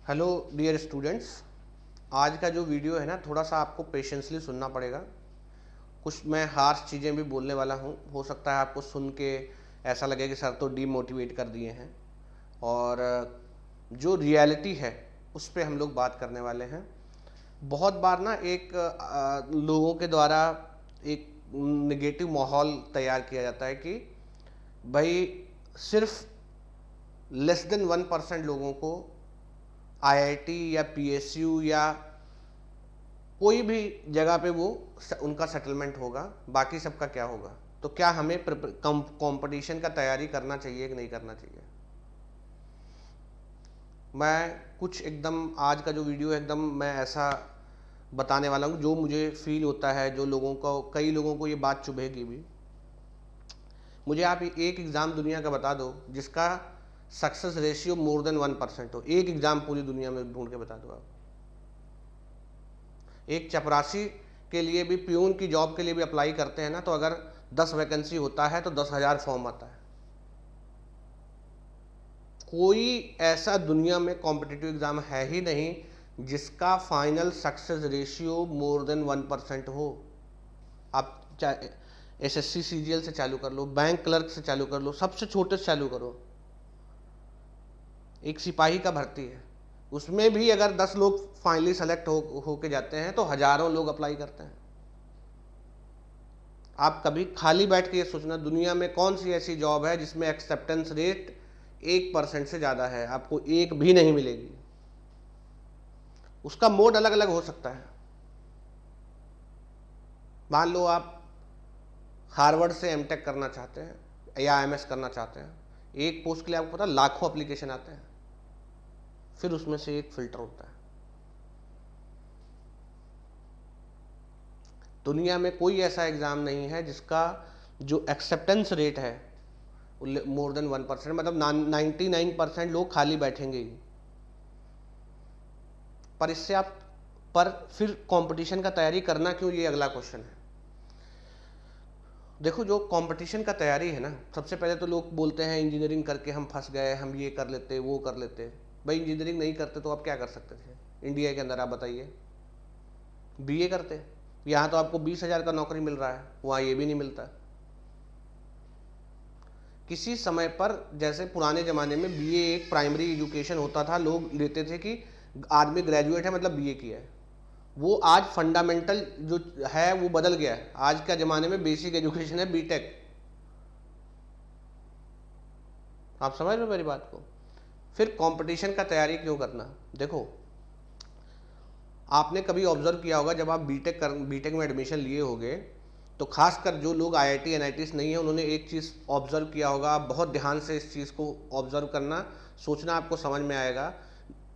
Hello dear students. आज का जो वीडियो है ना, थोड़ा सा आपको पेशेंसली सुनना पड़ेगा। कुछ मैं हार्श चीज़ें भी बोलने वाला हूँ। हो सकता है आपको सुन के ऐसा लगे कि सर तो डीमोटिवेट कर दिए हैं, और जो रियलिटी है उस पर हम लोग बात करने वाले हैं। बहुत बार ना लोगों के द्वारा एक नेगेटिव माहौल तैयार किया जाता है कि भाई सिर्फ लेस देन 1% लोगों को आईआईटी या पीएसयू या कोई भी जगह पे वो उनका सेटलमेंट होगा, बाकी सबका क्या होगा। तो क्या हमें कंपटीशन का तैयारी करना चाहिए कि नहीं करना चाहिए। मैं कुछ एकदम आज का जो वीडियो है एकदम मैं ऐसा बताने वाला हूँ जो मुझे फील होता है, जो लोगों को कई लोगों को ये बात चुभेगी भी। मुझे आप एक एग्ज़ाम दुनिया का बता दो जिसका सक्सेस रेशियो मोर देन 1% हो। एक एग्ज़ाम पूरी दुनिया में ढूंढ के बता दो आप। एक चपरासी के लिए भी, प्यून की जॉब के लिए भी अप्लाई करते हैं ना, तो अगर 10 वैकेंसी होता है तो 10,000 फॉर्म आता है। कोई ऐसा दुनिया में कॉम्पिटिटिव एग्जाम है ही नहीं जिसका final success ratio more than 1% हो। आप चाहे एसएससी सीजीएल से चालू कर लो, बैंक क्लर्क से चालू कर लो, सबसे छोटे से चालू करो। एक सिपाही का भर्ती है, उसमें भी अगर 10 लोग फाइनली सेलेक्ट हो के जाते हैं तो हजारों लोग अप्लाई करते हैं। आप कभी खाली बैठ के ये सोचना, दुनिया में कौन सी ऐसी जॉब है जिसमें एक्सेप्टेंस रेट 1% से ज़्यादा है। आपको एक भी नहीं मिलेगी। उसका मोड अलग अलग हो सकता है। मान लो आप हार्वर्ड से एमटेक करना चाहते हैं या एमएस करना चाहते हैं, एक पोस्ट के लिए आपको पता लाखों एप्लीकेशन आते हैं, फिर उसमें से एक फिल्टर होता है। दुनिया में कोई ऐसा एग्ज़ाम नहीं है जिसका जो एक्सेप्टेंस रेट है मोर देन 1%, मतलब 99% लोग खाली बैठेंगे ही। पर इससे आप पर फिर कंपटीशन का तैयारी करना क्यों, ये अगला क्वेश्चन है। देखो, जो कंपटीशन का तैयारी है ना, सबसे पहले तो लोग बोलते हैं इंजीनियरिंग करके हम फंस गए, हम ये कर लेते वो कर लेते। भाई इंजीनियरिंग नहीं करते तो आप क्या कर सकते थे इंडिया के अंदर, आप बताइए। बीए करते, यहाँ तो आपको 20,000 का नौकरी मिल रहा है, वहाँ ये भी नहीं मिलता। किसी समय पर जैसे पुराने ज़माने में बीए एक प्राइमरी एजुकेशन होता था, लोग लेते थे कि आदमी ग्रेजुएट है मतलब बीए किया है। वो आज फंडामेंटल जो है वो बदल गया है। आज के ज़माने में बेसिक एजुकेशन है बीटेक। आप समझ रहे हो मेरी बात को। फिर कंपटीशन का तैयारी क्यों करना। देखो, आपने कभी ऑब्जर्व किया होगा, जब आप बीटेक में एडमिशन लिए होगे तो खासकर जो लोग आईआईटी एनआईटीज नहीं है, उन्होंने एक चीज़ ऑब्जर्व किया होगा। आप बहुत ध्यान से इस चीज़ को ऑब्जर्व करना, सोचना, आपको समझ में आएगा।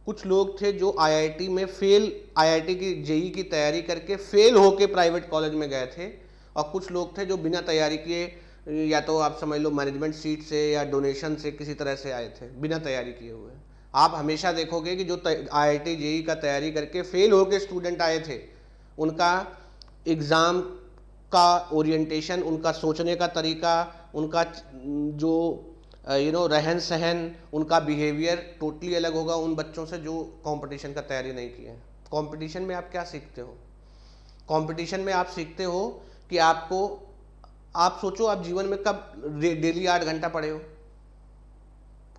कुछ लोग थे जो आईआईटी में आईआईटी की जेई की तैयारी करके फेल होके प्राइवेट कॉलेज में गए थे, और कुछ लोग थे जो बिना तैयारी किए, या तो आप समझ लो मैनेजमेंट सीट से या डोनेशन से किसी तरह से आए थे बिना तैयारी किए हुए। आप हमेशा देखोगे कि जो आईआईटी जेई का तैयारी करके फेल होके स्टूडेंट आए थे, उनका एग्ज़ाम का ओरिएंटेशन, उनका सोचने का तरीका, उनका जो रहन सहन, उनका बिहेवियर टोटली अलग होगा उन बच्चों से जो कंपटीशन का तैयारी नहीं किए हैं। कंपटीशन में आप क्या सीखते हो। कंपटीशन में आप सीखते हो कि आप सोचो, आप जीवन में कब डेली 8 घंटा पढ़े हो।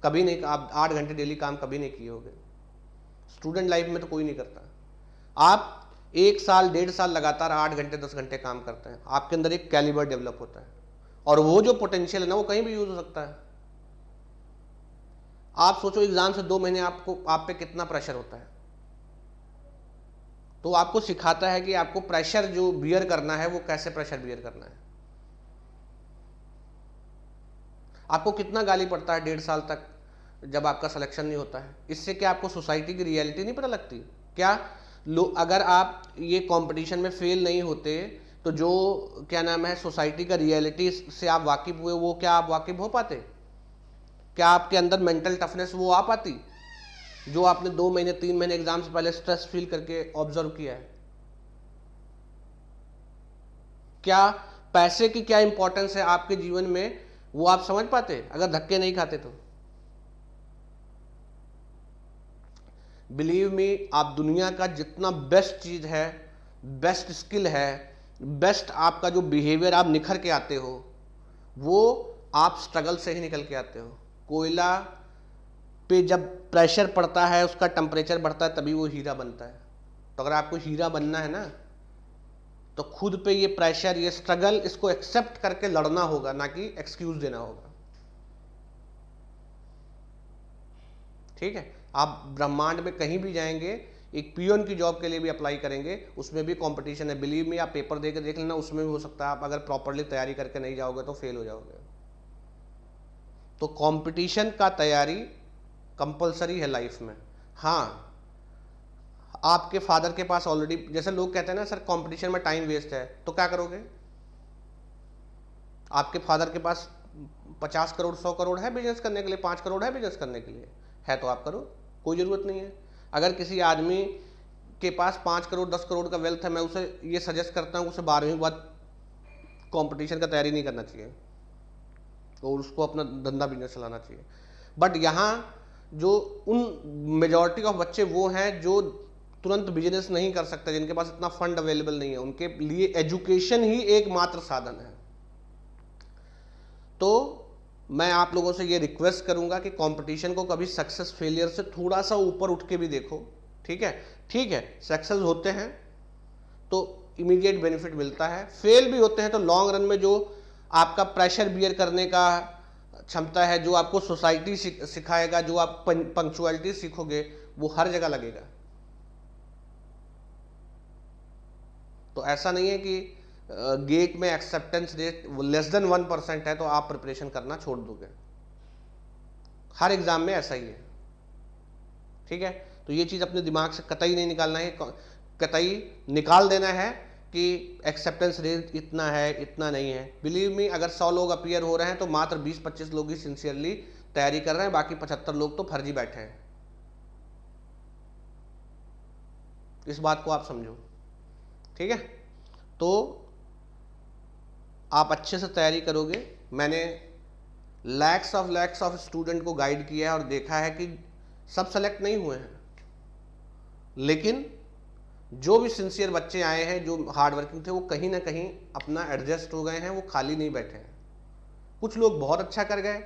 कभी नहीं। आप 8 घंटे डेली काम कभी नहीं किए होगे। स्टूडेंट लाइफ में तो कोई नहीं करता। आप 1 साल 1.5 साल लगातार 8 घंटे 10 घंटे काम करते हैं, आपके अंदर एक कैलिबर डेवलप होता है, और वो जो पोटेंशियल है ना, वो कहीं भी यूज हो सकता है। आप सोचो, एग्जाम से 2 महीने आप पे कितना प्रेशर होता है। तो आपको सिखाता है कि आपको प्रेशर जो बियर करना है वो कैसे प्रेशर बियर करना है। आपको कितना गाली पड़ता है 1.5 साल तक जब आपका सिलेक्शन नहीं होता है। इससे क्या आपको सोसाइटी की रियलिटी नहीं पता लगती क्या। अगर आप ये कंपटीशन में फेल नहीं होते तो जो क्या नाम है सोसाइटी का रियलिटी से आप वाकिफ हुए, वो क्या आप वाकिफ हो पाते। क्या आपके अंदर मेंटल टफनेस वो आ पाती जो आपने 2 महीने 3 महीने एग्जाम से पहले स्ट्रेस फील करके ऑब्जर्व किया है। क्या पैसे की क्या इंपॉर्टेंस है आपके जीवन में, वो आप समझ पाते अगर धक्के नहीं खाते तो। बिलीव मी, आप दुनिया का जितना बेस्ट चीज़ है, बेस्ट स्किल है, बेस्ट आपका जो बिहेवियर आप निखर के आते हो, वो आप स्ट्रगल से ही निकल के आते हो। कोयला पे जब प्रेशर पड़ता है, उसका टेम्परेचर बढ़ता है, तभी वो हीरा बनता है। तो अगर आपको हीरा बनना है ना, तो खुद पे ये प्रेशर, ये स्ट्रगल, इसको एक्सेप्ट करके लड़ना होगा, ना कि एक्सक्यूज देना होगा। ठीक है, आप ब्रह्मांड में कहीं भी जाएंगे, एक पियोन की जॉब के लिए भी अप्लाई करेंगे, उसमें भी कंपटीशन है। बिलीव मी, आप पेपर दे के देख लेना, उसमें भी हो सकता है आप अगर प्रॉपरली तैयारी करके नहीं जाओगे तो फेल हो जाओगे। तो कंपटीशन का तैयारी कंपलसरी है लाइफ में। हाँ, आपके फादर के पास ऑलरेडी, जैसे लोग कहते हैं ना सर कंपटीशन में टाइम वेस्ट है, तो क्या करोगे? आपके फादर के पास 50 करोड़ 100 करोड़ है बिजनेस करने के लिए, 5 करोड़ है बिजनेस करने के लिए, है तो आप करो, कोई ज़रूरत नहीं है। अगर किसी आदमी के पास 5 करोड़ 10 करोड़ का वेल्थ है, मैं उसे ये सजेस्ट करता हूँ उसे 12वीं के बाद कंपटीशन का तैयारी नहीं करना चाहिए और उसको अपना धंधा बिजनेस चलाना चाहिए। बट यहाँ जो उन मेजॉरिटी ऑफ बच्चे वो हैं जो तुरंत बिजनेस नहीं कर सकते, जिनके पास इतना फंड अवेलेबल नहीं है, उनके लिए एजुकेशन ही एकमात्र साधन है। तो मैं आप लोगों से ये रिक्वेस्ट करूंगा कि कंपटीशन को कभी सक्सेस फेलियर से थोड़ा सा ऊपर उठ के भी देखो। ठीक है, ठीक है, सक्सेस होते हैं तो इमीडिएट बेनिफिट मिलता है, फेल भी होते हैं तो लॉन्ग रन में जो आपका प्रेशर बियर करने का क्षमता है, जो आपको सोसाइटी सिखाएगा, जो आप पंक्चुअलिटी सीखोगे, वो हर जगह लगेगा। तो ऐसा नहीं है कि गेट में एक्सेप्टेंस रेट लेस देन 1% है तो आप प्रिपरेशन करना छोड़ दोगे। हर एग्जाम में ऐसा ही है। ठीक है, तो ये चीज़ अपने दिमाग से कतई नहीं निकालना है, कतई निकाल देना है कि एक्सेप्टेंस रेट इतना है, इतना नहीं है। बिलीव मी, अगर 100 लोग अपीयर हो रहे हैं तो मात्र 20-25 लोग ही सिंसियरली तैयारी कर रहे हैं, बाकी 75 लोग तो फर्जी बैठे हैं। इस बात को आप समझो। ठीक है, तो आप अच्छे से तैयारी करोगे। मैंने लैक्स ऑफ स्टूडेंट को गाइड किया है और देखा है कि सब सेलेक्ट नहीं हुए हैं, लेकिन जो भी सिंसियर बच्चे आए हैं, जो हार्ड वर्किंग थे, वो कहीं ना कहीं अपना एडजस्ट हो गए हैं, वो खाली नहीं बैठे हैं। कुछ लोग बहुत अच्छा कर गए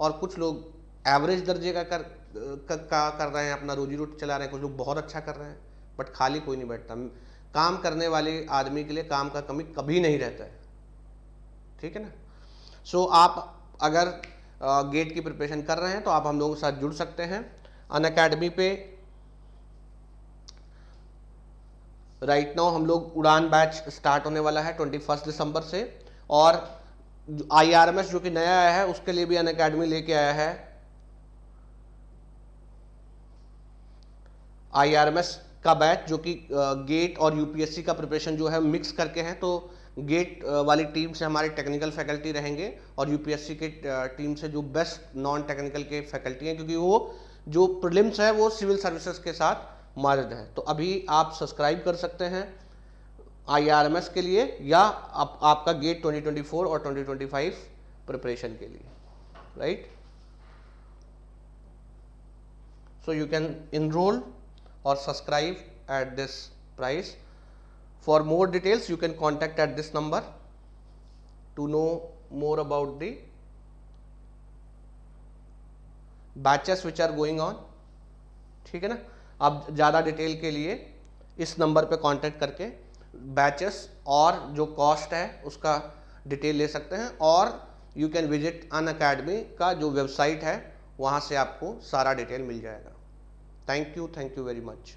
और कुछ लोग एवरेज दर्जे का कर रहे हैं, अपना रोजी रोटी चला रहे हैं। कुछ लोग बहुत अच्छा कर रहे हैं, बट खाली कोई नहीं बैठता। काम करने वाले आदमी के लिए काम का कमी कभी नहीं रहता है। ठीक है ना। सो आप अगर गेट की प्रिपरेशन कर रहे हैं तो आप हम लोगों के साथ जुड़ सकते हैं। अनअकैडमी पे राइट नाउ हम लोग उड़ान बैच स्टार्ट होने वाला है 21 दिसंबर से, और IRMS जो कि नया आया है उसके लिए भी अनअकैडमी लेके आया है। IRMS का बैच जो कि गेट और UPSC का प्रिपरेशन जो है मिक्स करके है। तो गेट वाली टीम से हमारे टेक्निकल फैकल्टी रहेंगे और UPSC के टीम से जो बेस्ट नॉन टेक्निकल के फैकल्टी हैं, क्योंकि वो जो प्रीलिम्स है वो सिविल सर्विसेज के साथ मर्ज है। तो अभी आप सब्सक्राइब कर सकते हैं IRMS के लिए या आपका गेट 2024 और 2025 प्रिपरेशन के लिए, right. So you can enrol or subscribe at this price. For more details you can contact at this number to know more about the batches which are going on. ठीक है ना। आप ज़्यादा detail के लिए इस नंबर पे contact करके बैचेस और जो कॉस्ट है उसका डिटेल ले सकते हैं, और यू कैन विजिट अनअकैडमी का जो वेबसाइट है वहाँ से आपको सारा डिटेल मिल जाएगा। Thank you very much.